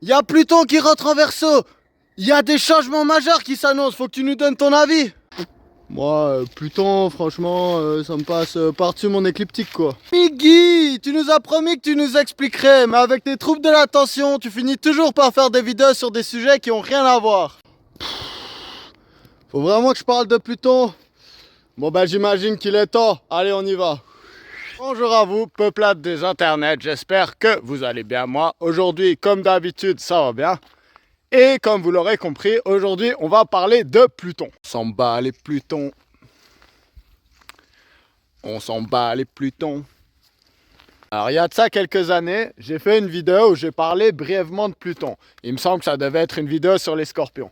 Il y a Pluton qui rentre en Verseau. Il y a des changements majeurs qui s'annoncent. Faut que tu nous donnes ton avis. Moi, Pluton, franchement, ça me passe par-dessus mon écliptique, quoi. Miggy, tu nous as promis que tu nous expliquerais, mais avec tes troubles de l'attention, tu finis toujours par faire des vidéos sur des sujets qui ont rien à voir. Faut vraiment que je parle de Pluton? Bon ben j'imagine qu'il est temps. Allez, on y va. Bonjour à vous, peuplade des internets. J'espère que vous allez bien. Moi, aujourd'hui, comme d'habitude, ça va bien. Et comme vous l'aurez compris, aujourd'hui, on va parler de Pluton. On s'en bat les Plutons. On s'en bat les Plutons. Alors, il y a de ça quelques années, j'ai fait une vidéo où j'ai parlé brièvement de Pluton. Il me semble que ça devait être une vidéo sur les scorpions.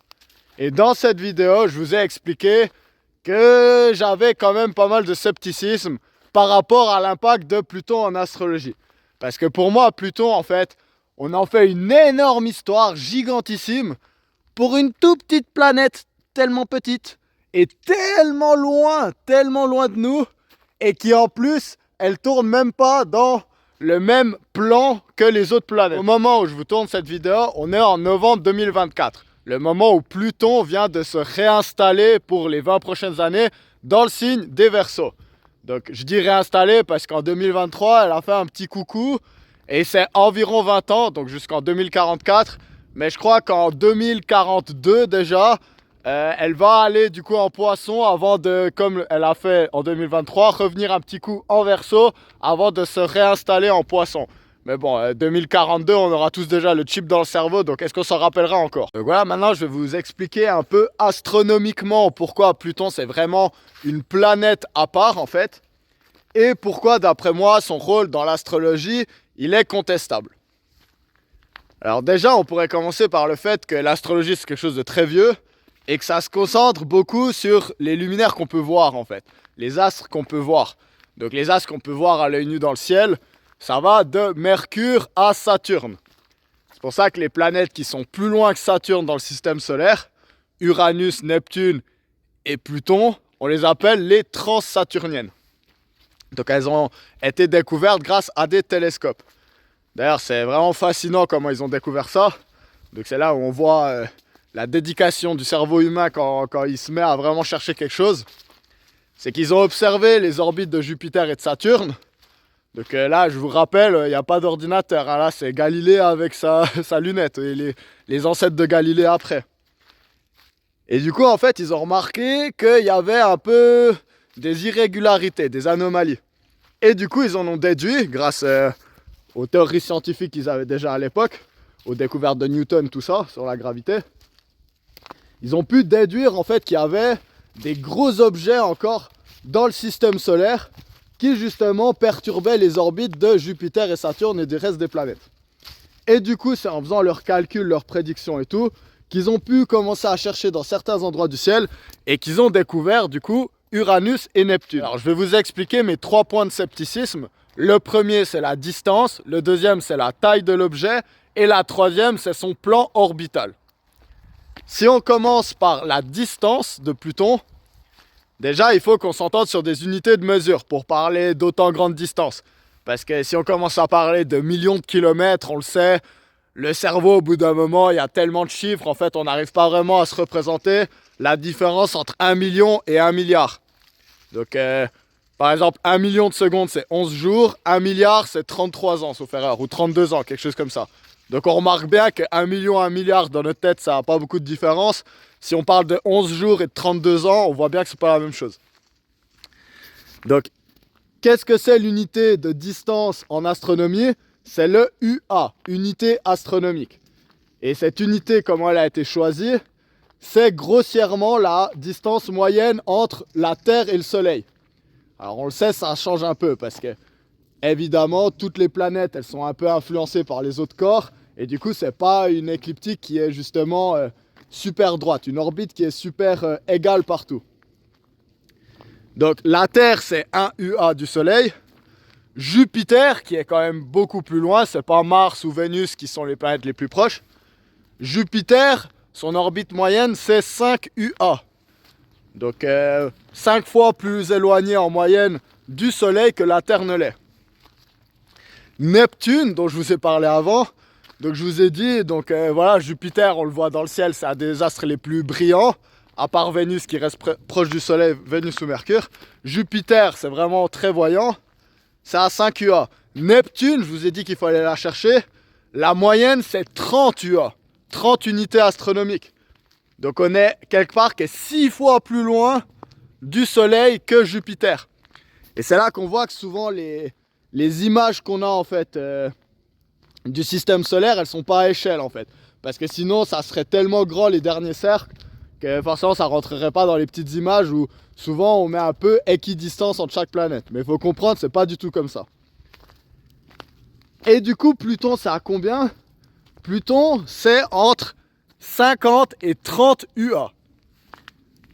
Et dans cette vidéo, je vous ai expliqué que j'avais quand même pas mal de scepticisme par rapport à l'impact de Pluton en astrologie. Parce que pour moi, Pluton, en fait, on en fait une énorme histoire gigantissime pour une toute petite planète tellement petite et tellement loin de nous, et qui en plus, elle tourne même pas dans le même plan que les autres planètes. Au moment où je vous tourne cette vidéo, on est en novembre 2024. Le moment où Pluton vient de se réinstaller pour les 20 prochaines années dans le signe des Verseaux. Donc je dis réinstaller parce qu'en 2023, elle a fait un petit coucou et c'est environ 20 ans, donc jusqu'en 2044. Mais je crois qu'en 2042 déjà, elle va aller du coup en Poisson avant de, comme elle a fait en 2023, revenir un petit coup en Verseau avant de se réinstaller en Poisson. Mais bon, 2042, on aura tous déjà le chip dans le cerveau, donc est-ce qu'on s'en rappellera encore? Donc voilà, maintenant je vais vous expliquer un peu astronomiquement pourquoi Pluton c'est vraiment une planète à part en fait, et pourquoi d'après moi son rôle dans l'astrologie, il est contestable. Alors déjà, on pourrait commencer par le fait que l'astrologie c'est quelque chose de très vieux, et que ça se concentre beaucoup sur les luminaires qu'on peut voir en fait, les astres qu'on peut voir. Donc les astres qu'on peut voir à l'œil nu dans le ciel, ça va de Mercure à Saturne. C'est pour ça que les planètes qui sont plus loin que Saturne dans le système solaire, Uranus, Neptune et Pluton, on les appelle les transsaturniennes. Donc elles ont été découvertes grâce à des télescopes. D'ailleurs, c'est vraiment fascinant comment ils ont découvert ça. Donc c'est là où on voit la dédication du cerveau humain quand il se met à vraiment chercher quelque chose. C'est qu'ils ont observé les orbites de Jupiter et de Saturne. Donc là, je vous rappelle, il n'y a pas d'ordinateur. Hein. Là, c'est Galilée avec sa lunette et les ancêtres de Galilée après. Et du coup, en fait, ils ont remarqué qu'il y avait un peu des irrégularités, des anomalies. Et du coup, ils en ont déduit, grâce aux théories scientifiques qu'ils avaient déjà à l'époque, aux découvertes de Newton, tout ça, sur la gravité. Ils ont pu déduire, en fait, qu'il y avait des gros objets encore dans le système solaire qui justement perturbaient les orbites de Jupiter et Saturne et du reste des planètes. Et du coup, c'est en faisant leurs calculs, leurs prédictions et tout, qu'ils ont pu commencer à chercher dans certains endroits du ciel et qu'ils ont découvert du coup Uranus et Neptune. Alors je vais vous expliquer mes 3 points de scepticisme. Le premier, c'est la distance, le deuxième, c'est la taille de l'objet et la troisième, c'est son plan orbital. Si on commence par la distance de Pluton, déjà, il faut qu'on s'entende sur des unités de mesure pour parler d'autant grande distance. Parce que si on commence à parler de millions de kilomètres, on le sait, le cerveau, au bout d'un moment, il y a tellement de chiffres, en fait, on n'arrive pas vraiment à se représenter la différence entre 1 million et 1 milliard. Donc, par exemple, 1 million de secondes, c'est 11 jours, 1 milliard, c'est 33 ans, sauf erreur, ou 32 ans, quelque chose comme ça. Donc, on remarque bien que 1 million, 1 milliard, dans notre tête, ça n'a pas beaucoup de différence. Si on parle de 11 jours et de 32 ans, on voit bien que c'est pas la même chose. Donc, qu'est-ce que c'est l'unité de distance en astronomie? C'est le UA, unité astronomique. Et cette unité, comment elle a été choisie? C'est grossièrement la distance moyenne entre la Terre et le Soleil. Alors on le sait, ça change un peu parce que, évidemment, toutes les planètes, elles sont un peu influencées par les autres corps. Et du coup, c'est pas une écliptique qui est justement super droite, une orbite qui est super égale partout. Donc la Terre, c'est 1 UA du Soleil. Jupiter, qui est quand même beaucoup plus loin, c'est pas Mars ou Vénus qui sont les planètes les plus proches. Jupiter, son orbite moyenne, c'est 5 UA. Donc 5 fois plus éloigné en moyenne du Soleil que la Terre ne l'est. Neptune, dont je vous ai parlé avant, Donc je vous ai dit, voilà, Jupiter, on le voit dans le ciel, c'est un des astres les plus brillants, à part Vénus qui reste proche du Soleil, Vénus ou Mercure. Jupiter, c'est vraiment très voyant, c'est à 5 UA. Neptune, je vous ai dit qu'il faut aller la chercher, la moyenne c'est 30 UA, 30 unités astronomiques. Donc on est quelque part qui est 6 fois plus loin du Soleil que Jupiter. Et c'est là qu'on voit que souvent les images qu'on a en fait du système solaire, elles sont pas à échelle en fait. Parce que sinon ça serait tellement grand les derniers cercles que forcément ça rentrerait pas dans les petites images où souvent on met un peu équidistance entre chaque planète. Mais il faut comprendre, c'est pas du tout comme ça. Et du coup Pluton c'est à combien? Pluton c'est entre 50 et 30 UA.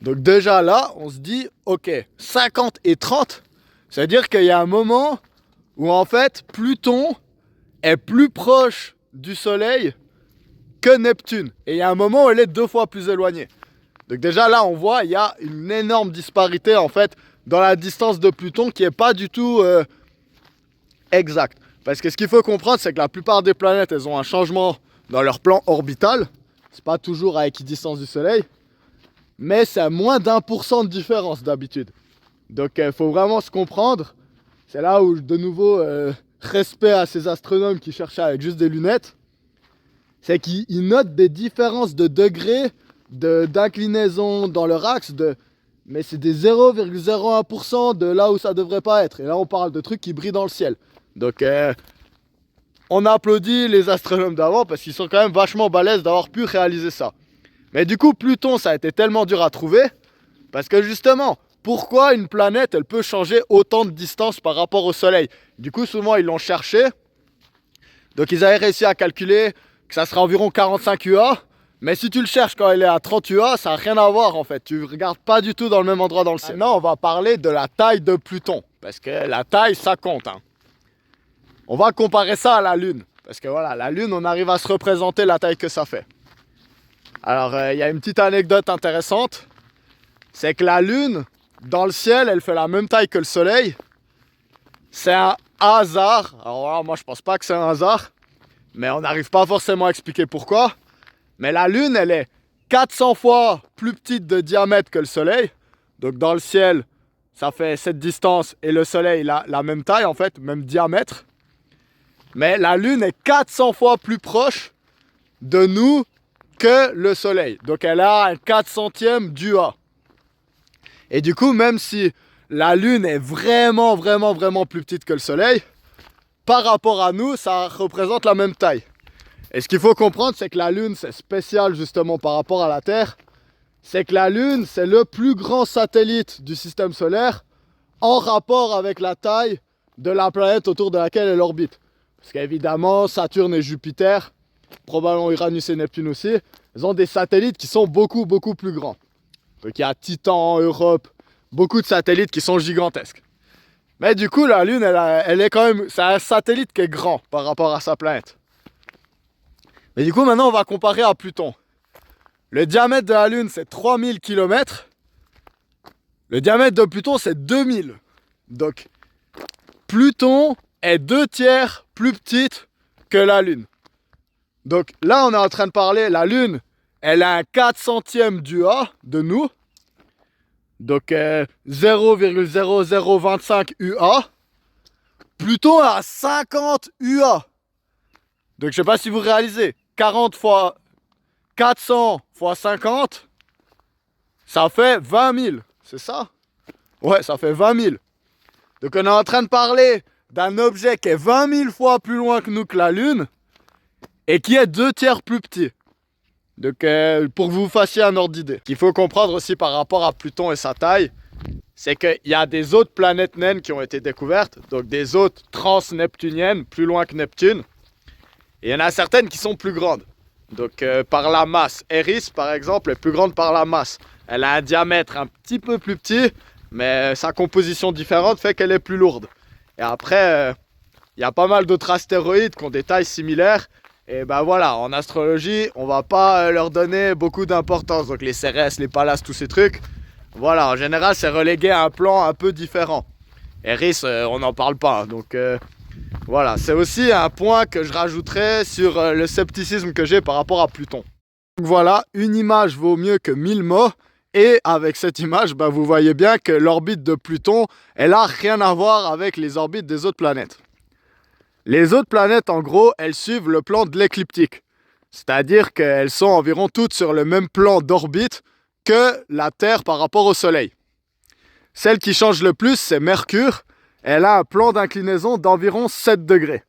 Donc déjà là on se dit ok, 50 et 30, ça veut dire qu'il y a un moment où en fait Pluton est plus proche du Soleil que Neptune. Et il y a un moment où elle est 2 fois plus éloignée. Donc déjà là on voit il y a une énorme disparité en fait dans la distance de Pluton qui est pas du tout exacte. Parce que ce qu'il faut comprendre c'est que la plupart des planètes elles ont un changement dans leur plan orbital. C'est pas toujours à équidistance du Soleil. Mais c'est à moins d'1% de différence d'habitude. Donc il faut vraiment se comprendre. C'est là où de nouveau respect à ces astronomes qui cherchaient avec juste des lunettes. C'est qu'ils notent des différences de degrés d'inclinaison dans leur axe, mais c'est des 0,01% de là où ça devrait pas être. Et là on parle de trucs qui brillent dans le ciel. Donc on applaudit les astronomes d'avant parce qu'ils sont quand même vachement balèzes d'avoir pu réaliser ça. Mais du coup Pluton ça a été tellement dur à trouver parce que justement, pourquoi une planète elle peut changer autant de distance par rapport au Soleil? Du coup souvent ils l'ont cherché. Donc ils avaient réussi à calculer que ça sera environ 45 UA. Mais si tu le cherches quand elle est à 30 UA, ça n'a rien à voir en fait. Tu ne regardes pas du tout dans le même endroit dans le ciel. Maintenant, on va parler de la taille de Pluton. Parce que la taille, ça compte. Hein. On va comparer ça à la Lune. Parce que voilà, la Lune, on arrive à se représenter la taille que ça fait. Alors, il y a une petite anecdote intéressante. C'est que la Lune, dans le ciel, elle fait la même taille que le Soleil. C'est un hasard. Alors voilà, moi, je pense pas que c'est un hasard. Mais on n'arrive pas forcément à expliquer pourquoi. Mais la Lune, elle est 400 fois plus petite de diamètre que le Soleil. Donc dans le ciel, ça fait cette distance et le Soleil, il a la même taille en fait, même diamètre. Mais la Lune est 400 fois plus proche de nous que le Soleil. Donc elle a un 400e d'UA. Et du coup, même si la Lune est vraiment plus petite que le Soleil, par rapport à nous, ça représente la même taille. Et ce qu'il faut comprendre, c'est que la Lune, c'est spécial justement par rapport à la Terre. C'est que la Lune, c'est le plus grand satellite du système solaire en rapport avec la taille de la planète autour de laquelle elle orbite. Parce qu'évidemment, Saturne et Jupiter, probablement Uranus et Neptune aussi, ils ont des satellites qui sont beaucoup plus grands. Donc il y a Titan, Europe, beaucoup de satellites qui sont gigantesques. Mais du coup, la Lune, elle est quand même, c'est un satellite qui est grand par rapport à sa planète. Mais du coup, maintenant, on va comparer à Pluton. Le diamètre de la Lune, c'est 3000 km. Le diamètre de Pluton, c'est 2000. Donc, Pluton est 2/3 plus petite que la Lune. Donc là, on est en train de parler, la Lune, elle a un 400e d'UA de nous. Donc 0,0025 UA. Pluton a 50 UA. Donc je sais pas si vous réalisez, 40 fois 400 fois 50, ça fait 20 000, c'est ça? Ouais, ça fait 20 000. Donc on est en train de parler d'un objet qui est 20 000 fois plus loin que nous que la Lune et qui est 2/3 plus petit. Donc pour que vous fassiez un ordre d'idée. Ce qu'il faut comprendre aussi par rapport à Pluton et sa taille, c'est qu'il y a des autres planètes naines qui ont été découvertes, donc des autres transneptuniennes, plus loin que Neptune. Et il y en a certaines qui sont plus grandes. Donc par la masse. Eris par exemple est plus grande par la masse. Elle a un diamètre un petit peu plus petit, mais sa composition différente fait qu'elle est plus lourde. Et après, il y a pas mal d'autres astéroïdes qui ont des tailles similaires. Et ben voilà, en astrologie, on va pas leur donner beaucoup d'importance. Donc les Cérès, les Pallas, tous ces trucs. Voilà, en général, c'est relégué à un plan un peu différent. Eris, on n'en parle pas. Donc voilà, c'est aussi un point que je rajouterais sur le scepticisme que j'ai par rapport à Pluton. Donc voilà, une image vaut mieux que 1000 mots. Et avec cette image, vous voyez bien que l'orbite de Pluton, elle n'a rien à voir avec les orbites des autres planètes. Les autres planètes, en gros, elles suivent le plan de l'écliptique. C'est-à-dire qu'elles sont environ toutes sur le même plan d'orbite que la Terre par rapport au Soleil. Celle qui change le plus, c'est Mercure. Elle a un plan d'inclinaison d'environ 7 degrés.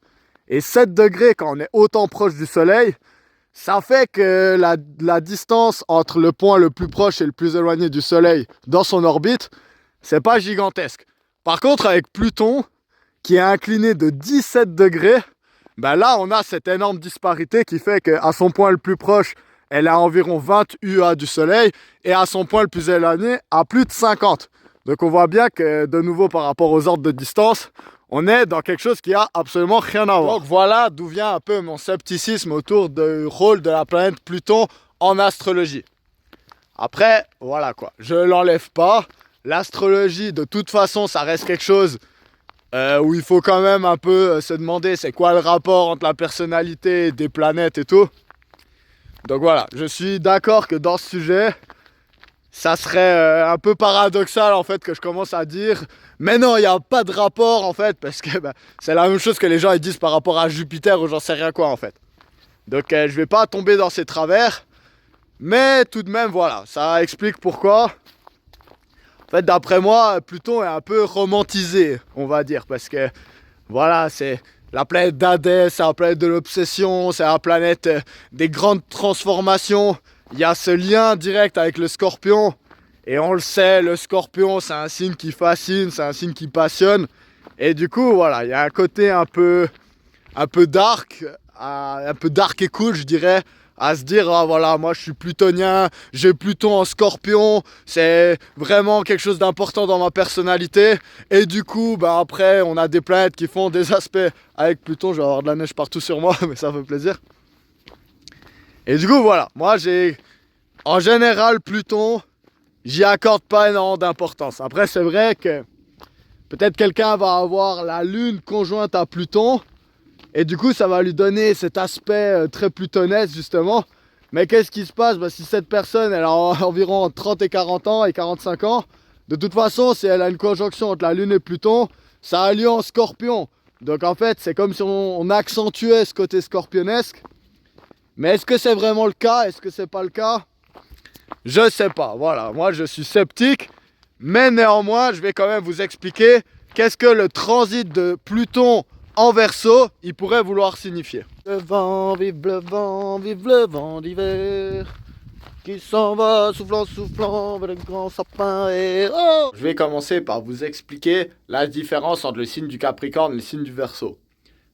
Et 7 degrés, quand on est autant proche du Soleil, ça fait que la distance entre le point le plus proche et le plus éloigné du Soleil dans son orbite, c'est pas gigantesque. Par contre, avec Pluton, qui est incliné de 17 degrés, là, on a cette énorme disparité qui fait qu'à son point le plus proche, elle est à environ 20 UA du Soleil, et à son point le plus éloigné, à plus de 50. Donc on voit bien que, de nouveau, par rapport aux ordres de distance, on est dans quelque chose qui a absolument rien à voir. Donc voilà d'où vient un peu mon scepticisme autour du rôle de la planète Pluton en astrologie. Après, voilà quoi, je l'enlève pas. L'astrologie, de toute façon, ça reste quelque chose où il faut quand même un peu se demander c'est quoi le rapport entre la personnalité des planètes et tout. Donc voilà, je suis d'accord que dans ce sujet, ça serait un peu paradoxal en fait que je commence à dire mais non, il n'y a pas de rapport en fait, parce que c'est la même chose que les gens ils disent par rapport à Jupiter ou j'en sais rien quoi en fait. Donc je vais pas tomber dans ces travers, mais tout de même voilà, ça explique pourquoi. En fait, d'après moi, Pluton est un peu romantisé, on va dire, parce que voilà, c'est la planète d'Hadès, c'est la planète de l'obsession, c'est la planète des grandes transformations. Il y a ce lien direct avec le Scorpion. Et on le sait, le Scorpion, c'est un signe qui fascine, c'est un signe qui passionne. Et du coup, voilà, il y a un côté un peu dark, et cool, je dirais, à se dire, ah voilà, moi je suis plutonien, j'ai Pluton en Scorpion, c'est vraiment quelque chose d'important dans ma personnalité. Et du coup, après, on a des planètes qui font des aspects avec Pluton. Je vais avoir de la neige partout sur moi, mais ça fait plaisir. Et du coup, voilà, moi j'ai, en général, Pluton, j'y accorde pas énormément d'importance. Après, c'est vrai que peut-être quelqu'un va avoir la Lune conjointe à Pluton, et du coup, ça va lui donner cet aspect très plutonesque, justement. Mais qu'est-ce qui se passe si cette personne, elle a environ 30 et 40 ans et 45 ans, de toute façon, si elle a une conjonction entre la Lune et Pluton, ça a lieu en Scorpion. Donc en fait, c'est comme si on accentuait ce côté scorpionesque. Mais est-ce que c'est vraiment le cas? Est-ce que c'est pas le cas? Je sais pas. Voilà, moi je suis sceptique. Mais néanmoins, je vais quand même vous expliquer qu'est-ce que le transit de Pluton en Verseau, il pourrait vouloir signifier. Le vent vive le vent d'hiver, qui s'en va soufflant, soufflant vers le grand sapin et oh. Je vais commencer par vous expliquer la différence entre le signe du Capricorne et le signe du Verseau.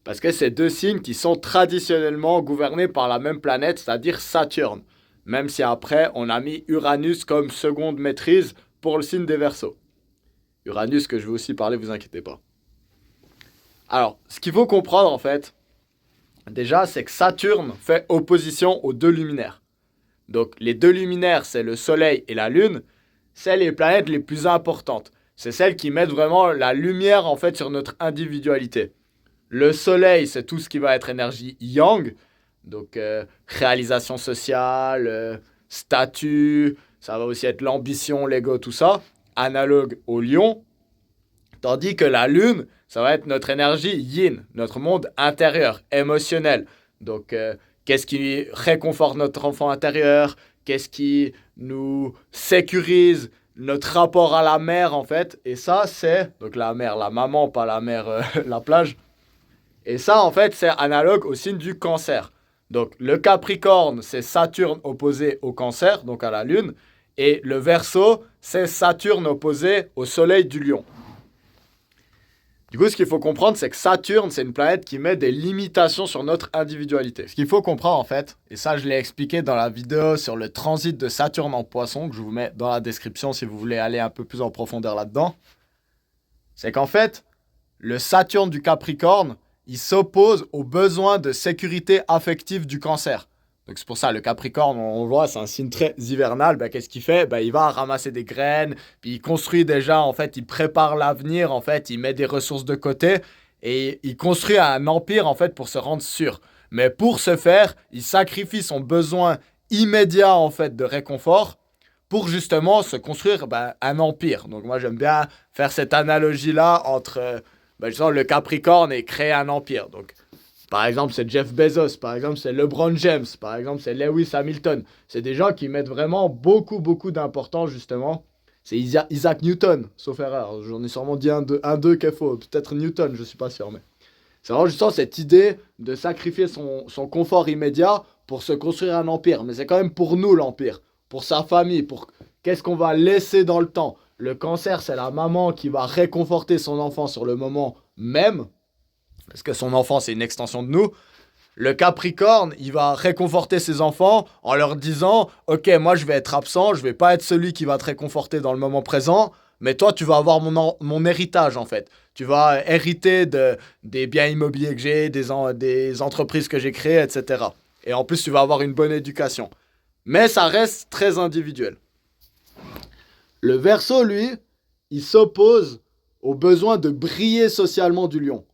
Parce que c'est deux signes qui sont traditionnellement gouvernés par la même planète, c'est-à-dire Saturne. Même si après, on a mis Uranus comme seconde maîtrise pour le signe des Verseaux. Uranus que je vais aussi parler, vous inquiétez pas. Alors, ce qu'il faut comprendre en fait, déjà, c'est que Saturne fait opposition aux deux luminaires. Donc, les deux luminaires, c'est le Soleil et la Lune, c'est les planètes les plus importantes. C'est celles qui mettent vraiment la lumière en fait sur notre individualité. Le Soleil, c'est tout ce qui va être énergie yang, donc réalisation sociale, statut, ça va aussi être l'ambition, l'ego, tout ça, analogue au lion. Tandis que la Lune, ça va être notre énergie yin, notre monde intérieur, émotionnel. Donc, qu'est-ce qui réconforte notre enfant intérieur? Qu'est-ce qui nous sécurise notre rapport à la mer, en fait? Et ça, c'est... Donc, la mer, la maman, pas la mer, la plage. Et ça, en fait, c'est analogue au signe du Cancer. Donc, le Capricorne, c'est Saturne opposé au Cancer, donc à la Lune. Et le Verseau, c'est Saturne opposé au Soleil du Lion. Du coup, ce qu'il faut comprendre, c'est que Saturne, c'est une planète qui met des limitations sur notre individualité. Ce qu'il faut comprendre, en fait, et ça, je l'ai expliqué dans la vidéo sur le transit de Saturne en Poisson, que je vous mets dans la description si vous voulez aller un peu plus en profondeur là-dedans, c'est qu'en fait, le Saturne du Capricorne, il s'oppose aux besoins de sécurité affective du Cancer. Donc c'est pour ça, le Capricorne, on le voit, c'est un signe très hivernal. Qu'est-ce qu'il fait? Il va ramasser des graines, puis il construit déjà, en fait, il prépare l'avenir, en fait, il met des ressources de côté. Et il construit un empire, en fait, pour se rendre sûr. Mais pour ce faire, il sacrifie son besoin immédiat, en fait, de réconfort pour justement se construire un empire. Donc moi, j'aime bien faire cette analogie-là entre justement, le Capricorne et créer un empire. Donc, par exemple, c'est Jeff Bezos, par exemple, c'est LeBron James, par exemple, c'est Lewis Hamilton. C'est des gens qui mettent vraiment beaucoup, beaucoup d'importance, justement. C'est Isaac Newton, sauf erreur. J'en ai sûrement dit un deux qu'il faut. Peut-être Newton, je suis pas sûr, mais... C'est vraiment justement cette idée de sacrifier son confort immédiat pour se construire un empire. Mais c'est quand même pour nous l'empire, pour sa famille, pour qu'est-ce qu'on va laisser dans le temps. Le cancer, c'est la maman qui va réconforter son enfant sur le moment même, parce que son enfant, c'est une extension de nous. Le Capricorne, il va réconforter ses enfants en leur disant « Ok, moi, je vais être absent, je vais pas être celui qui va te réconforter dans le moment présent, mais toi, tu vas avoir mon héritage, en fait. Tu vas hériter des biens immobiliers que j'ai, des entreprises que j'ai créées, etc. Et en plus, tu vas avoir une bonne éducation. » Mais ça reste très individuel. Le Verseau, lui, il s'oppose au besoin de briller socialement du lion.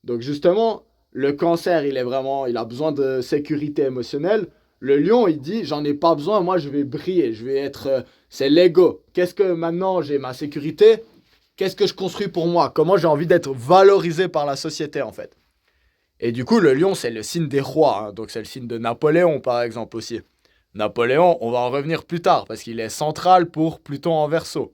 Donc justement, le cancer, il a besoin de sécurité émotionnelle. Le lion, il dit, j'en ai pas besoin, moi je vais briller, je vais être... c'est l'ego. Qu'est-ce que maintenant j'ai ma sécurité? Qu'est-ce que je construis pour moi? Comment j'ai envie d'être valorisé par la société, en fait? Et du coup, le lion, c'est le signe des rois. Hein. Donc c'est le signe de Napoléon, par exemple, aussi. Napoléon, on va en revenir plus tard, parce qu'il est central pour Pluton en Verseau.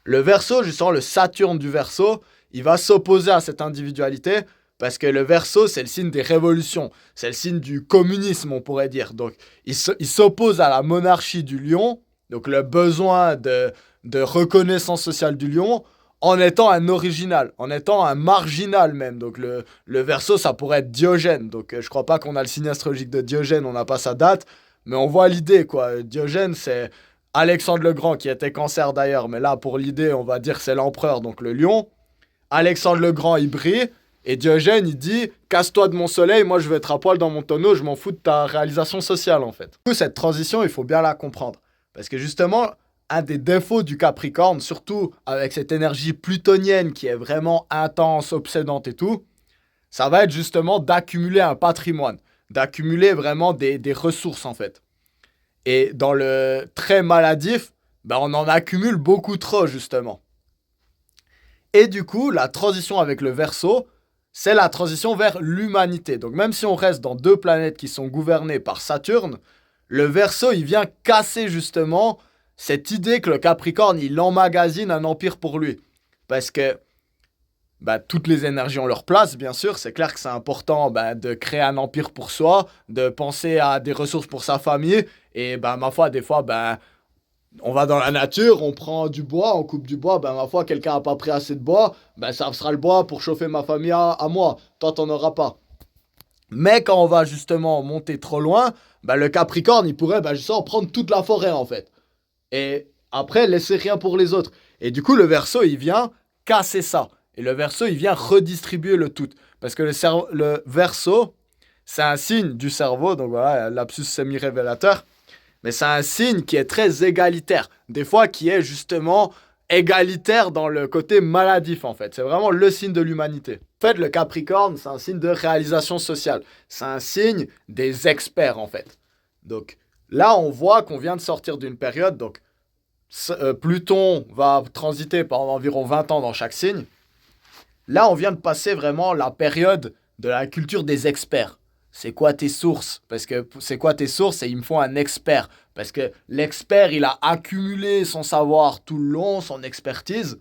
Le Verseau, justement, le Saturne du Verseau, il va s'opposer à cette individualité parce que le Verseau, c'est le signe des révolutions. C'est le signe du communisme, on pourrait dire. Donc, il s'oppose à la monarchie du lion, donc le besoin de reconnaissance sociale du lion, en étant un original, en étant un marginal même. Donc, le Verseau, ça pourrait être Diogène. Donc, je crois pas qu'on a le signe astrologique de Diogène, on n'a pas sa date, mais on voit l'idée, quoi. Diogène, c'est Alexandre le Grand, qui était cancer d'ailleurs, mais là, pour l'idée, on va dire que c'est l'empereur, donc le lion. Alexandre le Grand, il brille, et Diogène, il dit « Casse-toi de mon soleil, moi je vais être à poil dans mon tonneau, je m'en fous de ta réalisation sociale, en fait. » Du coup, cette transition, il faut bien la comprendre. Parce que justement, un des défauts du Capricorne, surtout avec cette énergie plutonienne qui est vraiment intense, obsédante et tout, ça va être justement d'accumuler un patrimoine, d'accumuler vraiment des ressources, en fait. Et dans le très maladif, on en accumule beaucoup trop, justement. Et du coup, la transition avec le Verseau, c'est la transition vers l'humanité. Donc même si on reste dans deux planètes qui sont gouvernées par Saturne, le Verseau, il vient casser justement cette idée que le Capricorne, il emmagasine un empire pour lui. Parce que toutes les énergies ont leur place, bien sûr. C'est clair que c'est important de créer un empire pour soi, de penser à des ressources pour sa famille. Et ma foi, des fois, on va dans la nature, on prend du bois, on coupe du bois, ma foi, quelqu'un n'a pas pris assez de bois, ça sera le bois pour chauffer ma famille à moi. Toi, t'en auras pas. Mais quand on va justement monter trop loin, le Capricorne, il pourrait justement prendre toute la forêt, en fait. Et après, laisser rien pour les autres. Et du coup, le Verseau, il vient casser ça. Et le Verseau, il vient redistribuer le tout. Parce que le Verseau, c'est un signe du cerveau, donc voilà, lapsus semi-révélateur. Mais c'est un signe qui est très égalitaire. Des fois, qui est justement égalitaire dans le côté maladif, en fait. C'est vraiment le signe de l'humanité. En fait, le Capricorne, c'est un signe de réalisation sociale. C'est un signe des experts, en fait. Donc, là, on voit qu'on vient de sortir d'une période. Donc, Pluton va transiter pendant environ 20 ans dans chaque signe. Là, on vient de passer vraiment la période de la culture des experts. C'est quoi tes sources? Parce que c'est quoi tes sources? Et il me faut un expert. Parce que l'expert, il a accumulé son savoir tout le long, son expertise.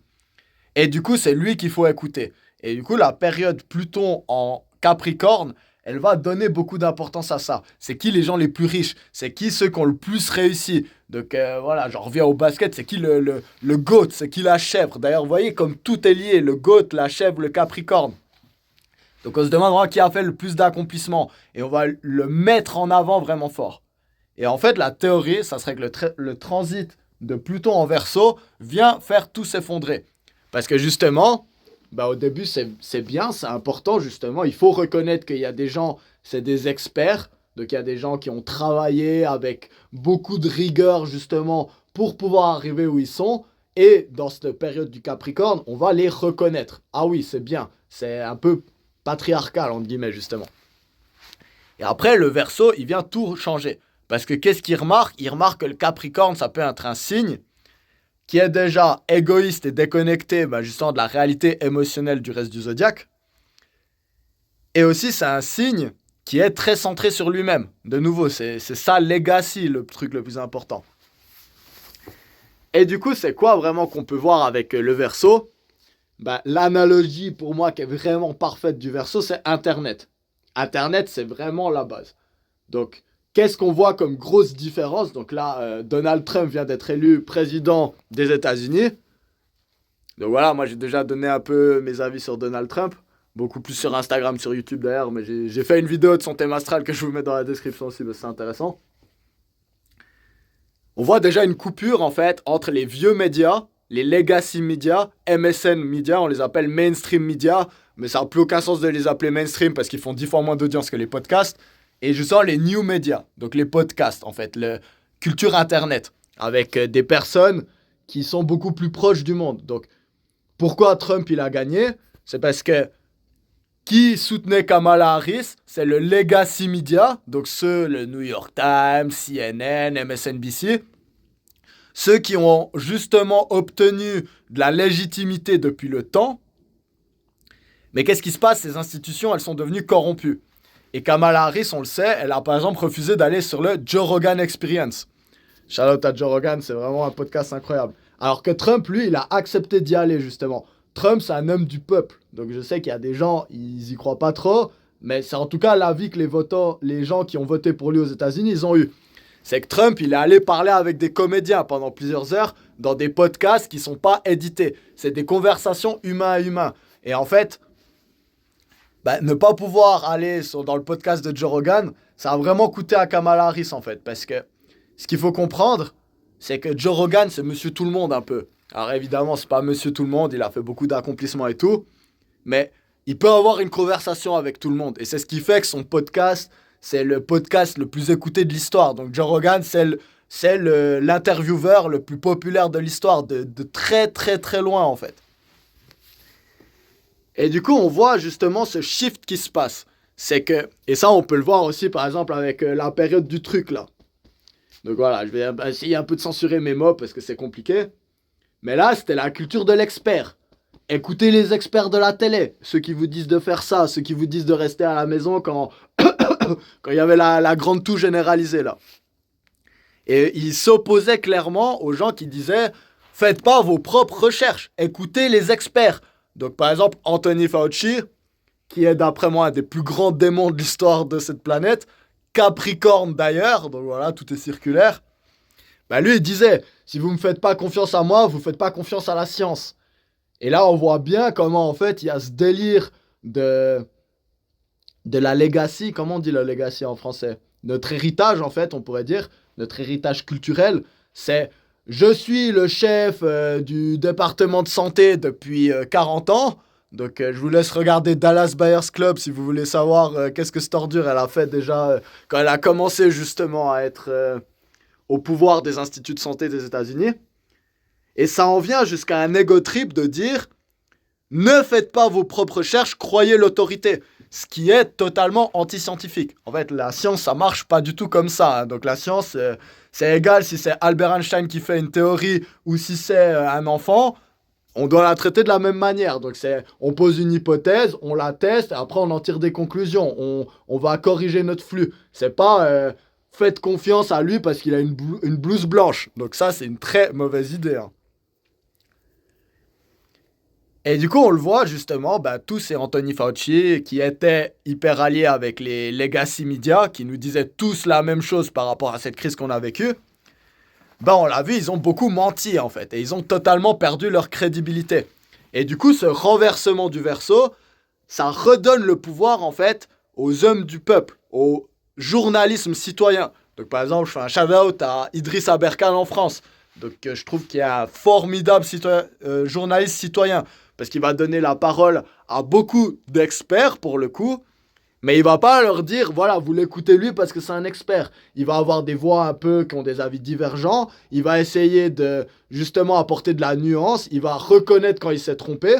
Et du coup, c'est lui qu'il faut écouter. Et du coup, la période Pluton en Capricorne, elle va donner beaucoup d'importance à ça. C'est qui les gens les plus riches? C'est qui ceux qui ont le plus réussi? Donc voilà, j'en reviens au basket. C'est qui le GOAT? C'est qui la chèvre? D'ailleurs, vous voyez comme tout est lié. Le GOAT, la chèvre, le Capricorne. Donc on se demande vraiment qui a fait le plus d'accomplissements. Et on va le mettre en avant vraiment fort. Et en fait, la théorie, ça serait que le transit de Pluton en Verseau vient faire tout s'effondrer. Parce que justement, au début, c'est bien, c'est important, justement. Il faut reconnaître qu'il y a des gens, c'est des experts. Donc il y a des gens qui ont travaillé avec beaucoup de rigueur, justement, pour pouvoir arriver où ils sont. Et dans cette période du Capricorne, on va les reconnaître. Ah oui, c'est bien. C'est un peu patriarcal, entre guillemets, justement. Et après, le Verseau, il vient tout changer. Parce que qu'est-ce qu'il remarque? Il remarque que le Capricorne, ça peut être un signe qui est déjà égoïste et déconnecté justement de la réalité émotionnelle du reste du zodiaque. Et aussi, c'est un signe qui est très centré sur lui-même. De nouveau, c'est ça, legacy, le truc le plus important. Et du coup, c'est quoi vraiment qu'on peut voir avec le Verseau? L'analogie pour moi qui est vraiment parfaite du Verseau, c'est Internet. Internet, c'est vraiment la base. Donc, qu'est-ce qu'on voit comme grosse différence? Donc là, Donald Trump vient d'être élu président des États-Unis. Donc voilà, moi j'ai déjà donné un peu mes avis sur Donald Trump. Beaucoup plus sur Instagram, sur YouTube d'ailleurs. Mais j'ai fait une vidéo de son thème astral que je vous mets dans la description aussi, parce que c'est intéressant. On voit déjà une coupure en fait entre les vieux médias, les legacy médias, MSN médias, on les appelle mainstream médias. Mais ça n'a plus aucun sens de les appeler mainstream parce qu'ils font 10 fois moins d'audience que les podcasts. Et je sens les new media, donc les podcasts en fait, la culture internet, avec des personnes qui sont beaucoup plus proches du monde. Donc, pourquoi Trump il a gagné? C'est parce que qui soutenait Kamala Harris? C'est le legacy media, donc le New York Times, CNN, MSNBC. Ceux qui ont justement obtenu de la légitimité depuis le temps. Mais qu'est-ce qui se passe? Ces institutions, elles sont devenues corrompues. Et Kamala Harris, on le sait, elle a par exemple refusé d'aller sur le Joe Rogan Experience. Shout out à Joe Rogan, c'est vraiment un podcast incroyable. Alors que Trump, lui, il a accepté d'y aller justement. Trump, c'est un homme du peuple. Donc je sais qu'il y a des gens, ils y croient pas trop, mais c'est en tout cas l'avis que les gens qui ont voté pour lui aux États-Unis, ils ont eu. C'est que Trump, il est allé parler avec des comédiens pendant plusieurs heures dans des podcasts qui sont pas édités. C'est des conversations humain à humain. Et en fait, ne pas pouvoir aller dans le podcast de Joe Rogan, ça a vraiment coûté à Kamala Harris en fait. Parce que ce qu'il faut comprendre, c'est que Joe Rogan, c'est monsieur tout le monde un peu. Alors évidemment, c'est pas monsieur tout le monde, il a fait beaucoup d'accomplissements et tout. Mais il peut avoir une conversation avec tout le monde. Et c'est ce qui fait que son podcast, c'est le podcast le plus écouté de l'histoire. Donc Joe Rogan, c'est l'intervieweur le plus populaire de l'histoire, de très très très loin en fait. Et du coup, on voit justement ce shift qui se passe. C'est que, et ça on peut le voir aussi par exemple avec la période du truc là. Donc voilà, je vais essayer un peu de censurer mes mots parce que c'est compliqué. Mais là, c'était la culture de l'expert. Écoutez les experts de la télé. Ceux qui vous disent de faire ça, ceux qui vous disent de rester à la maison quand il y avait la grande toux généralisée là. Et ils s'opposaient clairement aux gens qui disaient « Faites pas vos propres recherches, écoutez les experts ». Donc par exemple, Anthony Fauci, qui est d'après moi un des plus grands démons de l'histoire de cette planète, Capricorne d'ailleurs, donc voilà, tout est circulaire. Lui, il disait, si vous ne me faites pas confiance à moi, vous ne faites pas confiance à la science. Et là, on voit bien comment, en fait, il y a ce délire de la legacy. Comment on dit la legacy en français? Notre héritage, en fait, on pourrait dire, notre héritage culturel, c'est je suis le chef du département de santé depuis 40 ans. Donc, je vous laisse regarder Dallas Buyers Club si vous voulez savoir qu'est-ce que cette ordure elle a fait déjà quand elle a commencé justement à être au pouvoir des instituts de santé des États-Unis. Et ça en vient jusqu'à un ego trip de dire ne faites pas vos propres recherches, croyez l'autorité. Ce qui est totalement anti-scientifique. En fait, la science, ça marche pas du tout comme ça. Hein. Donc la science, c'est égal si c'est Albert Einstein qui fait une théorie ou si c'est un enfant. On doit la traiter de la même manière. Donc on pose une hypothèse, on la teste, et après on en tire des conclusions. On va corriger notre flux. C'est pas faites confiance à lui parce qu'il a une blouse blanche. Donc ça, c'est une très mauvaise idée. Hein. Et du coup, on le voit justement, tous ces Anthony Fauci qui étaient hyper alliés avec les legacy media, qui nous disaient tous la même chose par rapport à cette crise qu'on a vécue. On l'a vu, ils ont beaucoup menti en fait, et ils ont totalement perdu leur crédibilité. Et du coup, ce renversement du Verseau, ça redonne le pouvoir en fait aux hommes du peuple, au journalisme citoyen. Donc par exemple, je fais un shout-out à Idriss Aberkan en France. Donc je trouve qu'il y a un formidable journaliste citoyen, parce qu'il va donner la parole à beaucoup d'experts pour le coup, Mais il va pas leur dire, voilà, vous l'écoutez lui parce que c'est un expert. Il va avoir des voix un peu qui ont des avis divergents. Il va essayer de, justement, apporter de la nuance. Il va reconnaître quand il s'est trompé.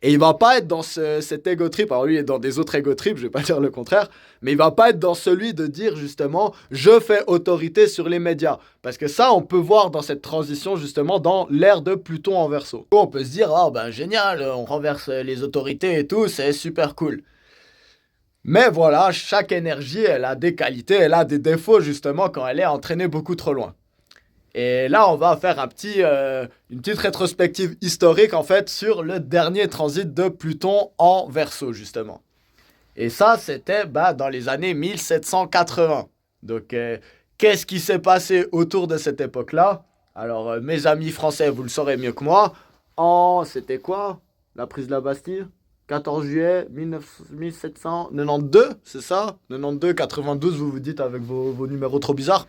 Et il va pas être dans cet ego trip. Alors lui, il est dans des autres ego trips, je vais pas dire le contraire. Mais il va pas être dans celui de dire, justement, je fais autorité sur les médias. Parce que ça, on peut voir dans cette transition, justement, dans l'ère de Pluton en Verseau. On peut se dire, ah ben génial, on renverse les autorités et tout, c'est super cool. Mais voilà, chaque énergie, elle a des qualités, elle a des défauts justement quand elle est entraînée beaucoup trop loin. Et là, on va faire une petite rétrospective historique en fait sur le dernier transit de Pluton en Verseau justement. Et ça, c'était dans les années 1780. Donc, qu'est-ce qui s'est passé autour de cette époque-là? Alors, mes amis français, vous le saurez mieux que moi. C'était quoi? La prise de la Bastille? 14 juillet 1792, c'est ça? 92, 92, vous vous dites avec vos numéros trop bizarres.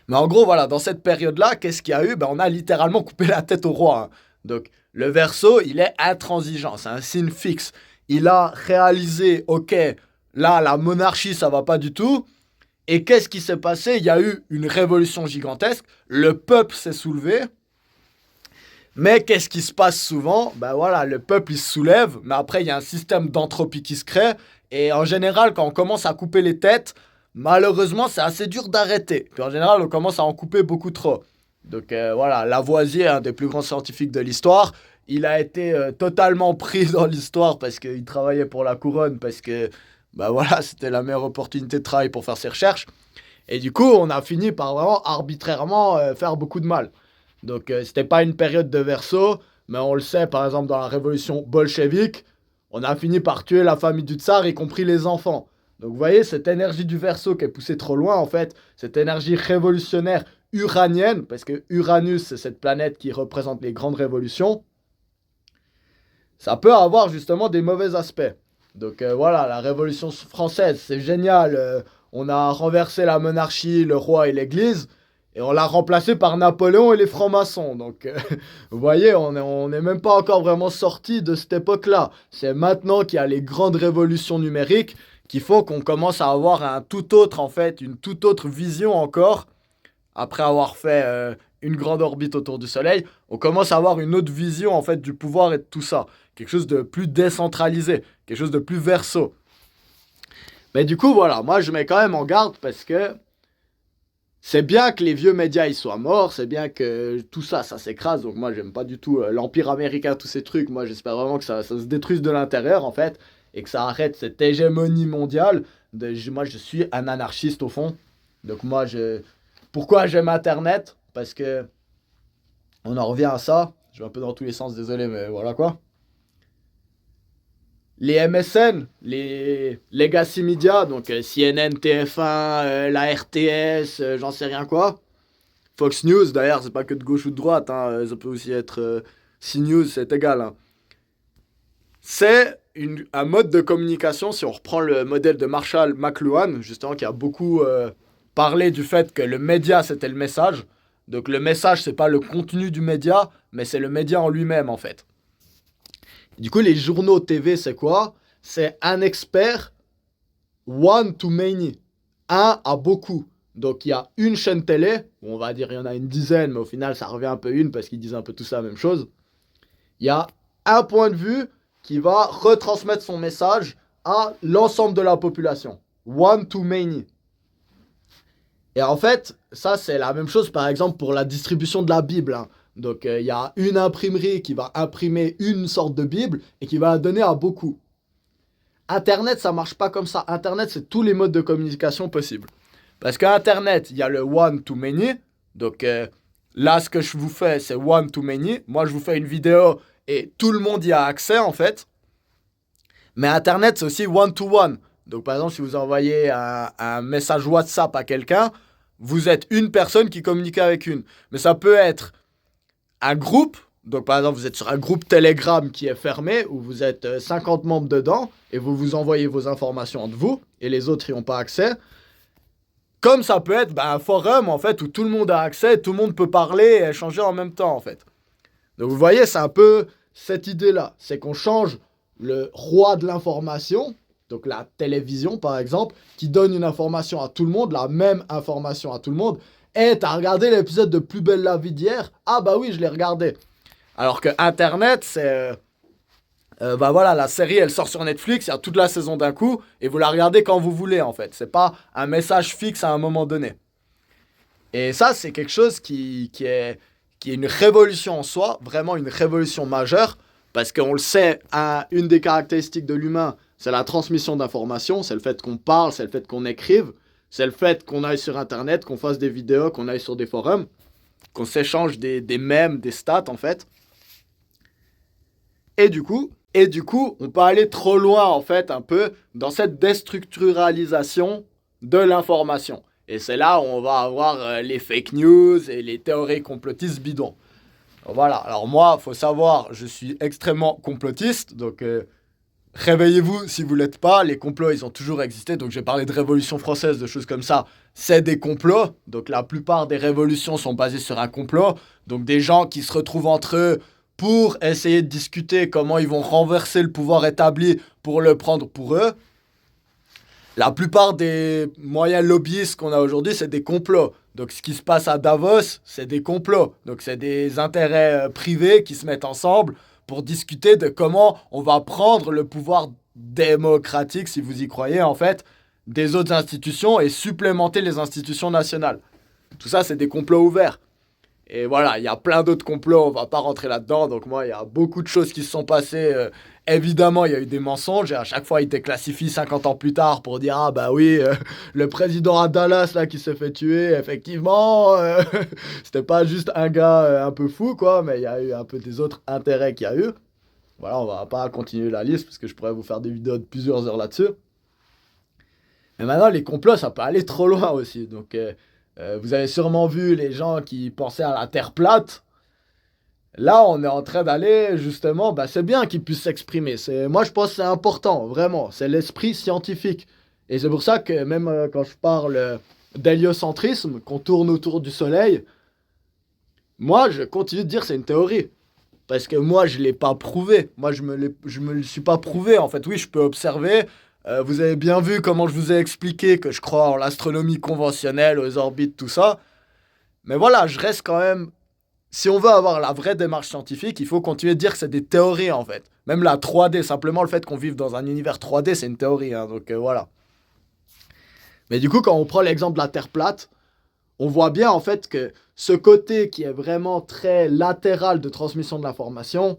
Mais en gros, voilà, dans cette période-là, qu'est-ce qu'il y a eu? On a littéralement coupé la tête au roi. Hein. Donc, le Verseau, il est intransigeant, c'est un signe fixe. Il a réalisé, ok, là, la monarchie, ça va pas du tout. Et qu'est-ce qui s'est passé? Il y a eu une révolution gigantesque. Le peuple s'est soulevé. Mais qu'est-ce qui se passe souvent? Voilà, le peuple il se soulève, mais après il y a un système d'entropie qui se crée. Et en général, quand on commence à couper les têtes, malheureusement c'est assez dur d'arrêter. Puis en général, on commence à en couper beaucoup trop. Donc voilà, Lavoisier, un des plus grands scientifiques de l'histoire, il a été totalement pris dans l'histoire parce qu'il travaillait pour la couronne, parce que voilà, c'était la meilleure opportunité de travail pour faire ses recherches. Et du coup, on a fini par vraiment arbitrairement faire beaucoup de mal. Donc, c'était pas une période de Verseau, mais on le sait, par exemple, dans la révolution bolchevique, on a fini par tuer la famille du tsar, y compris les enfants. Donc, vous voyez, cette énergie du Verseau qui est poussée trop loin, en fait, cette énergie révolutionnaire uranienne, parce que Uranus, c'est cette planète qui représente les grandes révolutions, ça peut avoir justement des mauvais aspects. Donc, voilà, la Révolution française, c'est génial. On a renversé la monarchie, le roi et l'église. Et on l'a remplacé par Napoléon et les francs-maçons. Donc, vous voyez, on n'est même pas encore vraiment sorti de cette époque-là. C'est maintenant qu'il y a les grandes révolutions numériques qu'il faut qu'on commence à avoir un tout autre, en fait, une toute autre vision encore. Après avoir fait une grande orbite autour du Soleil, on commence à avoir une autre vision, en fait, du pouvoir et de tout ça. Quelque chose de plus décentralisé, quelque chose de plus Verseau. Mais du coup, voilà, moi, je mets quand même en garde parce que c'est bien que les vieux médias ils soient morts, c'est bien que tout ça, ça s'écrase. Donc moi, j'aime pas du tout l'Empire américain, tous ces trucs. Moi, j'espère vraiment que ça se détruise de l'intérieur, en fait, et que ça arrête cette hégémonie mondiale. Moi, je suis un anarchiste, au fond. Donc moi, pourquoi j'aime Internet? Parce que on en revient à ça. Je vais un peu dans tous les sens, désolé, mais voilà quoi. Les MSN, les Legacy Media, donc CNN, TF1, la RTS, j'en sais rien quoi. Fox News, d'ailleurs, c'est pas que de gauche ou de droite, hein, ça peut aussi être CNews, c'est égal. Hein. C'est un mode de communication, si on reprend le modèle de Marshall McLuhan, justement, qui a beaucoup parlé du fait que le média, c'était le message. Donc le message, c'est pas le contenu du média, mais c'est le média en lui-même, en fait. Du coup, les journaux TV, c'est quoi? C'est un expert, one to many. Un à beaucoup. Donc, il y a une chaîne télé, on va dire il y en a une dizaine, mais au final, ça revient un peu une parce qu'ils disent un peu tout ça la même chose. Il y a un point de vue qui va retransmettre son message à l'ensemble de la population. One to many. Et en fait, ça, c'est la même chose, par exemple, pour la distribution de la Bible. Hein. Donc, il y a une imprimerie qui va imprimer une sorte de Bible et qui va la donner à beaucoup. Internet, ça marche pas comme ça. Internet, c'est tous les modes de communication possibles. Parce qu'à Internet, il y a le one to many. Donc, là, ce que je vous fais, c'est one to many. Moi, je vous fais une vidéo et tout le monde y a accès, en fait. Mais Internet, c'est aussi one to one. Donc, par exemple, si vous envoyez un message WhatsApp à quelqu'un, vous êtes une personne qui communique avec une. Mais ça peut être un groupe. Donc, par exemple, vous êtes sur un groupe Telegram qui est fermé, où vous êtes 50 membres dedans, et vous vous envoyez vos informations entre vous, et les autres n'y ont pas accès. Comme ça peut être un forum, en fait, où tout le monde a accès, tout le monde peut parler et échanger en même temps, en fait. Donc, vous voyez, c'est un peu cette idée-là. C'est qu'on change le roi de l'information donc la télévision par exemple, qui donne une information à tout le monde, la même information à tout le monde. Eh, t'as regardé l'épisode de Plus belle la vie d'hier? Ah bah oui, je l'ai regardé. Alors que Internet, c'est... bah voilà, la série, elle sort sur Netflix, il y a toute la saison d'un coup, et vous la regardez quand vous voulez, en fait. C'est pas un message fixe à un moment donné. Et ça, c'est quelque chose qui est une révolution en soi, vraiment une révolution majeure, parce qu'on le sait, une des caractéristiques de l'humain, c'est la transmission d'informations, c'est le fait qu'on parle, c'est le fait qu'on écrive, c'est le fait qu'on aille sur Internet, qu'on fasse des vidéos, qu'on aille sur des forums, qu'on s'échange des mèmes, des stats, en fait. Et du coup, on peut aller trop loin, en fait, un peu, dans cette déstructuralisation de l'information. Et c'est là où on va avoir les fake news et les théories complotistes bidons. Voilà, alors moi, faut savoir, je suis extrêmement complotiste, donc réveillez-vous si vous l'êtes pas, les complots, ils ont toujours existé, donc j'ai parlé de Révolution française, de choses comme ça, c'est des complots, donc la plupart des révolutions sont basées sur un complot, donc des gens qui se retrouvent entre eux pour essayer de discuter comment ils vont renverser le pouvoir établi pour le prendre pour eux. La plupart des moyens lobbyistes qu'on a aujourd'hui, c'est des complots. Donc ce qui se passe à Davos, c'est des complots. Donc c'est des intérêts privés qui se mettent ensemble pour discuter de comment on va prendre le pouvoir démocratique, si vous y croyez en fait, des autres institutions et supplémenter les institutions nationales. Tout ça, c'est des complots ouverts. Et voilà, il y a plein d'autres complots, on va pas rentrer là-dedans. Donc moi, il y a beaucoup de choses qui se sont passées. Évidemment, il y a eu des mensonges. Et à chaque fois, ils déclassifient 50 ans plus tard pour dire « Ah bah oui, le président à Dallas là, qui s'est fait tuer, effectivement, c'était pas juste un gars un peu fou, quoi. Mais il y a eu un peu des autres intérêts qu'il y a eu. » Voilà, on va pas continuer la liste parce que je pourrais vous faire des vidéos de plusieurs heures là-dessus. Mais maintenant, les complots, ça peut aller trop loin aussi. Donc... vous avez sûrement vu les gens qui pensaient à la Terre plate. Là, on est en train d'aller, justement, bah, c'est bien qu'ils puissent s'exprimer. Moi, je pense que c'est important, vraiment. C'est l'esprit scientifique. Et c'est pour ça que même quand je parle d'héliocentrisme, qu'on tourne autour du Soleil, moi, je continue de dire que c'est une théorie. Parce que moi, je ne l'ai pas prouvé. Moi, je me le suis pas prouvé. En fait, oui, je peux observer. Vous avez bien vu comment je vous ai expliqué que je crois en l'astronomie conventionnelle, aux orbites, tout ça. Mais voilà, je reste quand même... Si on veut avoir la vraie démarche scientifique, il faut continuer de dire que c'est des théories, en fait. Même la 3D, simplement le fait qu'on vive dans un univers 3D, c'est une théorie, hein, donc voilà. Mais du coup, quand on prend l'exemple de la Terre plate, on voit bien, en fait, que ce côté qui est vraiment très latéral de transmission de l'information...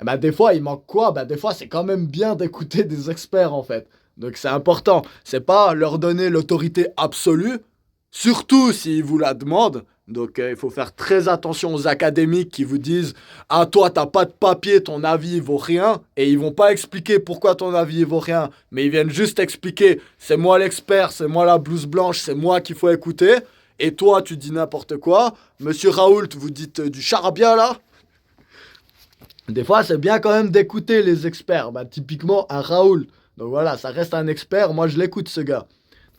Eh ben, des fois, il manque quoi? Ben, des fois, c'est quand même bien d'écouter des experts, en fait. Donc, c'est important. C'est pas leur donner l'autorité absolue, surtout s'ils vous la demandent. Donc, il faut faire très attention aux académiques qui vous disent « Ah, toi, t'as pas de papier, ton avis vaut rien. » Et ils vont pas expliquer pourquoi ton avis vaut rien, mais ils viennent juste expliquer « C'est moi l'expert, c'est moi la blouse blanche, c'est moi qu'il faut écouter. » Et toi, tu dis n'importe quoi. Monsieur Raoult, vous dites du charabia, là? Des fois, c'est bien quand même d'écouter les experts. Bah, typiquement, un Raoul. Donc voilà, ça reste un expert. Moi, je l'écoute, ce gars.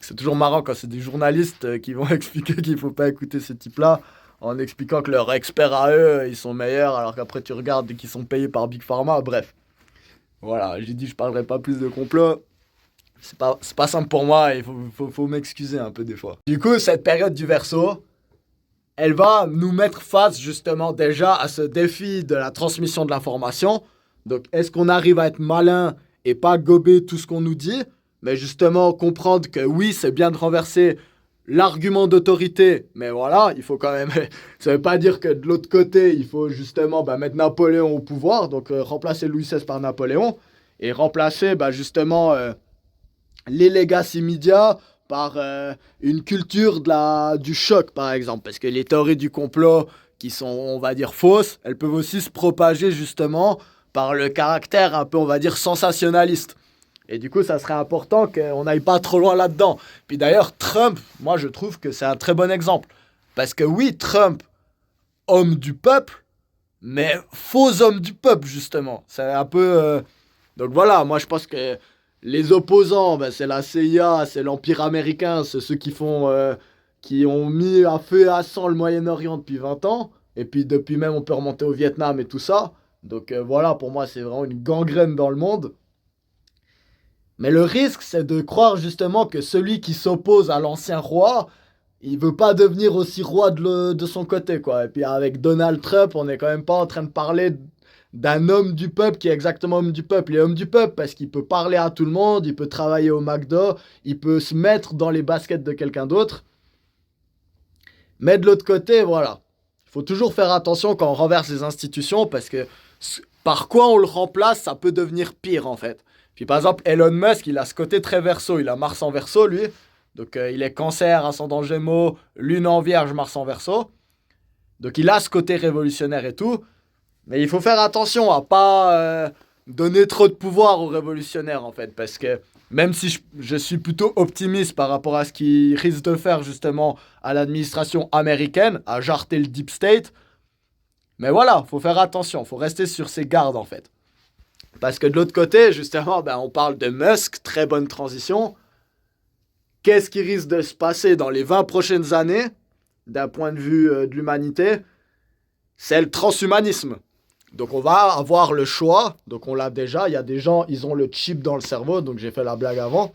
C'est toujours marrant quand c'est des journalistes qui vont expliquer qu'il faut pas écouter ce type-là en expliquant que leurs experts à eux, ils sont meilleurs, alors qu'après, tu regardes et qu'ils sont payés par Big Pharma. Bref. Voilà, j'ai dit je parlerai pas plus de complot. C'est pas simple pour moi, il faut m'excuser un peu des fois. Du coup, cette période du Verseau, elle va nous mettre face justement déjà à ce défi de la transmission de l'information. Donc, est-ce qu'on arrive à être malin et pas gober tout ce qu'on nous dit, mais justement comprendre que oui, c'est bien de renverser l'argument d'autorité, mais voilà, il faut quand même... Ça veut pas dire que de l'autre côté, il faut justement mettre Napoléon au pouvoir, donc remplacer Louis XVI par Napoléon, et remplacer justement les legacy media par une culture du choc, par exemple. Parce que les théories du complot qui sont, on va dire, fausses, elles peuvent aussi se propager justement par le caractère un peu, on va dire, sensationnaliste. Et du coup, ça serait important qu'on n'aille pas trop loin là-dedans. Puis d'ailleurs, Trump, moi, je trouve que c'est un très bon exemple. Parce que oui, Trump, homme du peuple, mais faux homme du peuple, justement. C'est un peu... Donc voilà, moi, je pense que les opposants, c'est la CIA, c'est l'Empire américain, c'est ceux qui ont mis à feu et à sang le Moyen-Orient depuis 20 ans. Et puis depuis même, on peut remonter au Vietnam et tout ça. Donc voilà, pour moi, c'est vraiment une gangrène dans le monde. Mais le risque, c'est de croire justement que celui qui s'oppose à l'ancien roi, il veut pas devenir aussi roi de son côté, quoi. Et puis avec Donald Trump, on n'est quand même pas en train de parler d'un homme du peuple qui est exactement homme du peuple. Il est homme du peuple parce qu'il peut parler à tout le monde, il peut travailler au McDo, il peut se mettre dans les baskets de quelqu'un d'autre. Mais de l'autre côté, voilà. Il faut toujours faire attention quand on renverse les institutions parce que par quoi on le remplace, ça peut devenir pire en fait. Puis par exemple, Elon Musk, il a ce côté très verso. Il a Mars en verso, lui. Donc il est cancer, ascendant Gémeaux, lune en vierge, Mars en verso. Donc il a ce côté révolutionnaire et tout. Mais il faut faire attention à pas donner trop de pouvoir aux révolutionnaires en fait. Parce que même si je suis plutôt optimiste par rapport à ce qu'il risque de faire justement à l'administration américaine, à jarter le deep state. Mais voilà, faut faire attention, faut rester sur ses gardes en fait. Parce que de l'autre côté, justement, on parle de Musk, très bonne transition. Qu'est-ce qui risque de se passer dans les 20 prochaines années, d'un point de vue de l'humanité? C'est le transhumanisme. Donc on va avoir le choix, donc on l'a déjà, il y a des gens, ils ont le chip dans le cerveau, donc j'ai fait la blague avant.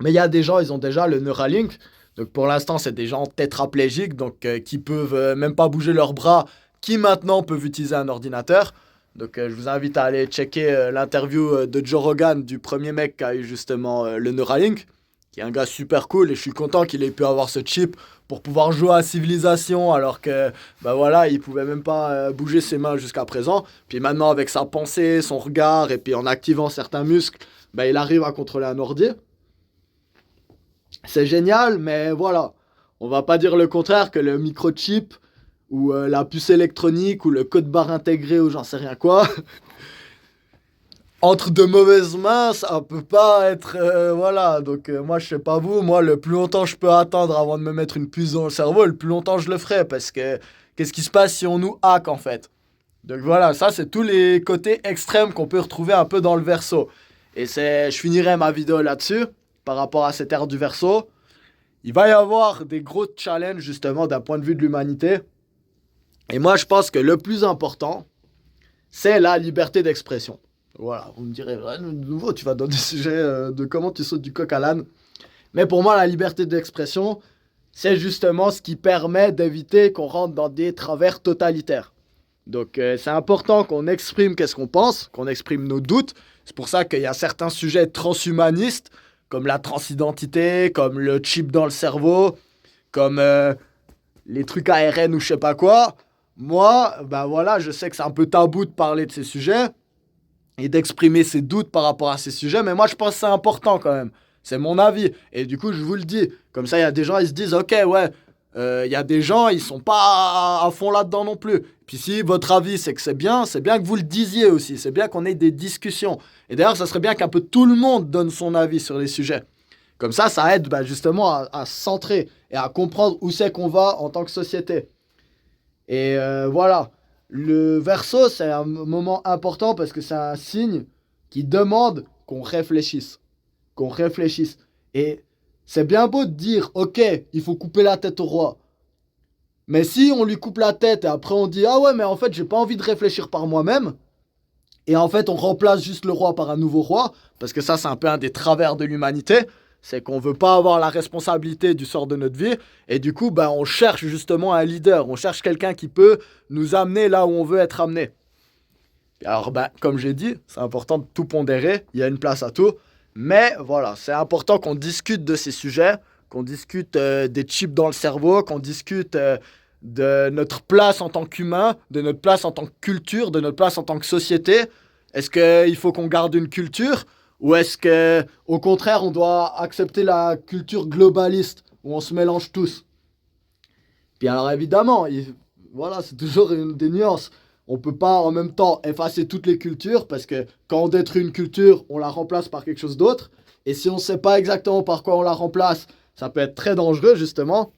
Mais il y a des gens, ils ont déjà le Neuralink. Donc pour l'instant, c'est des gens tétraplégiques, donc qui peuvent même pas bouger leurs bras, qui maintenant peuvent utiliser un ordinateur. Donc je vous invite à aller checker l'interview de Joe Rogan, du premier mec qui a eu justement le Neuralink, qui est un gars super cool, et je suis content qu'il ait pu avoir ce chip pour pouvoir jouer à Civilization, alors que voilà, il pouvait même pas bouger ses mains jusqu'à présent. Puis maintenant, avec sa pensée, son regard, et puis en activant certains muscles, il arrive à contrôler un ordi. C'est génial, mais voilà, on va pas dire le contraire, que le microchip ou la puce électronique ou le code barre intégré ou j'en sais rien quoi, entre de mauvaises mains, ça peut pas être... voilà, donc moi je sais pas vous, moi le plus longtemps je peux attendre avant de me mettre une puce dans le cerveau, le plus longtemps je le ferai, parce que qu'est-ce qui se passe si on nous hack en fait? Donc voilà, ça c'est tous les côtés extrêmes qu'on peut retrouver un peu dans le Verseau. Et je finirai ma vidéo là-dessus, par rapport à cette ère du Verseau. Il va y avoir des gros challenges justement d'un point de vue de l'humanité. Et moi je pense que le plus important, c'est la liberté d'expression. Voilà, vous me direz, de nouveau, tu vas dans des sujets de comment tu sautes du coq à l'âne. Mais pour moi, la liberté d'expression, c'est justement ce qui permet d'éviter qu'on rentre dans des travers totalitaires. Donc c'est important qu'on exprime qu'est-ce qu'on pense, qu'on exprime nos doutes. C'est pour ça qu'il y a certains sujets transhumanistes, comme la transidentité, comme le chip dans le cerveau, comme les trucs ARN ou je sais pas quoi. Moi, voilà, je sais que c'est un peu tabou de parler de ces sujets et d'exprimer ses doutes par rapport à ces sujets, mais moi je pense que c'est important quand même. C'est mon avis. Et du coup, je vous le dis. Comme ça, il y a des gens, ils se disent, ok, ouais, il y a des gens, ils sont pas à fond là-dedans non plus. Puis si votre avis, c'est que c'est bien que vous le disiez aussi. C'est bien qu'on ait des discussions. Et d'ailleurs, ça serait bien qu'un peu tout le monde donne son avis sur les sujets. Comme ça aide justement à se centrer et à comprendre où c'est qu'on va en tant que société. Et voilà. Le Verseau, c'est un moment important parce que c'est un signe qui demande qu'on réfléchisse. Qu'on réfléchisse. Et c'est bien beau de dire, ok, il faut couper la tête au roi. Mais si on lui coupe la tête et après on dit, ah ouais, mais en fait, j'ai pas envie de réfléchir par moi-même. Et en fait, on remplace juste le roi par un nouveau roi. Parce que ça, c'est un peu un des travers de l'humanité. C'est qu'on veut pas avoir la responsabilité du sort de notre vie. Et du coup, on cherche justement un leader. On cherche quelqu'un qui peut nous amener là où on veut être amené. Alors, comme j'ai dit, c'est important de tout pondérer. Il y a une place à tout. Mais voilà, c'est important qu'on discute de ces sujets, qu'on discute des chips dans le cerveau, qu'on discute de notre place en tant qu'humain, de notre place en tant que culture, de notre place en tant que société. Est-ce qu'il faut qu'on garde une culture? Ou est-ce que, au contraire, on doit accepter la culture globaliste, où on se mélange tous? Puis alors évidemment, voilà, c'est toujours des nuances. On peut pas en même temps effacer toutes les cultures, parce que quand on détruit une culture, on la remplace par quelque chose d'autre. Et si on ne sait pas exactement par quoi on la remplace, ça peut être très dangereux justement.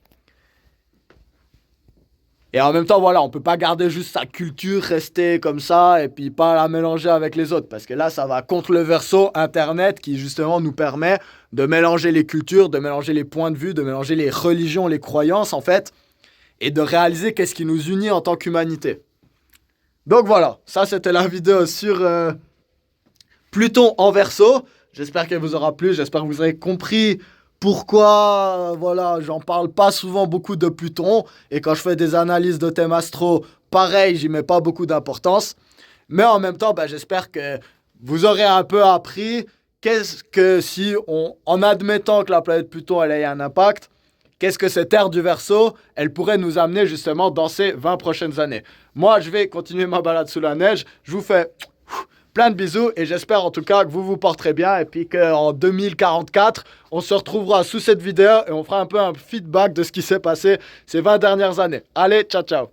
Et en même temps, voilà, on peut pas garder juste sa culture, rester comme ça, et puis pas la mélanger avec les autres. Parce que là, ça va contre le Verseau Internet qui justement nous permet de mélanger les cultures, de mélanger les points de vue, de mélanger les religions, les croyances en fait, et de réaliser qu'est-ce qui nous unit en tant qu'humanité. Donc voilà, ça c'était la vidéo sur Pluton en Verseau. J'espère qu'elle vous aura plu. J'espère que vous avez compris pourquoi, voilà, j'en parle pas souvent beaucoup de Pluton. Et quand je fais des analyses de thèmes astro, pareil, j'y mets pas beaucoup d'importance. Mais en même temps, j'espère que vous aurez un peu appris qu'est-ce que si en admettant que la planète Pluton elle ait un impact, qu'est-ce que cette ère du Verseau, elle pourrait nous amener justement dans ces 20 prochaines années. Moi, je vais continuer ma balade sous la neige. Je vous fais plein de bisous et j'espère en tout cas que vous vous porterez bien et puis qu'en 2044, on se retrouvera sous cette vidéo et on fera un peu un feedback de ce qui s'est passé ces 20 dernières années. Allez, ciao ciao!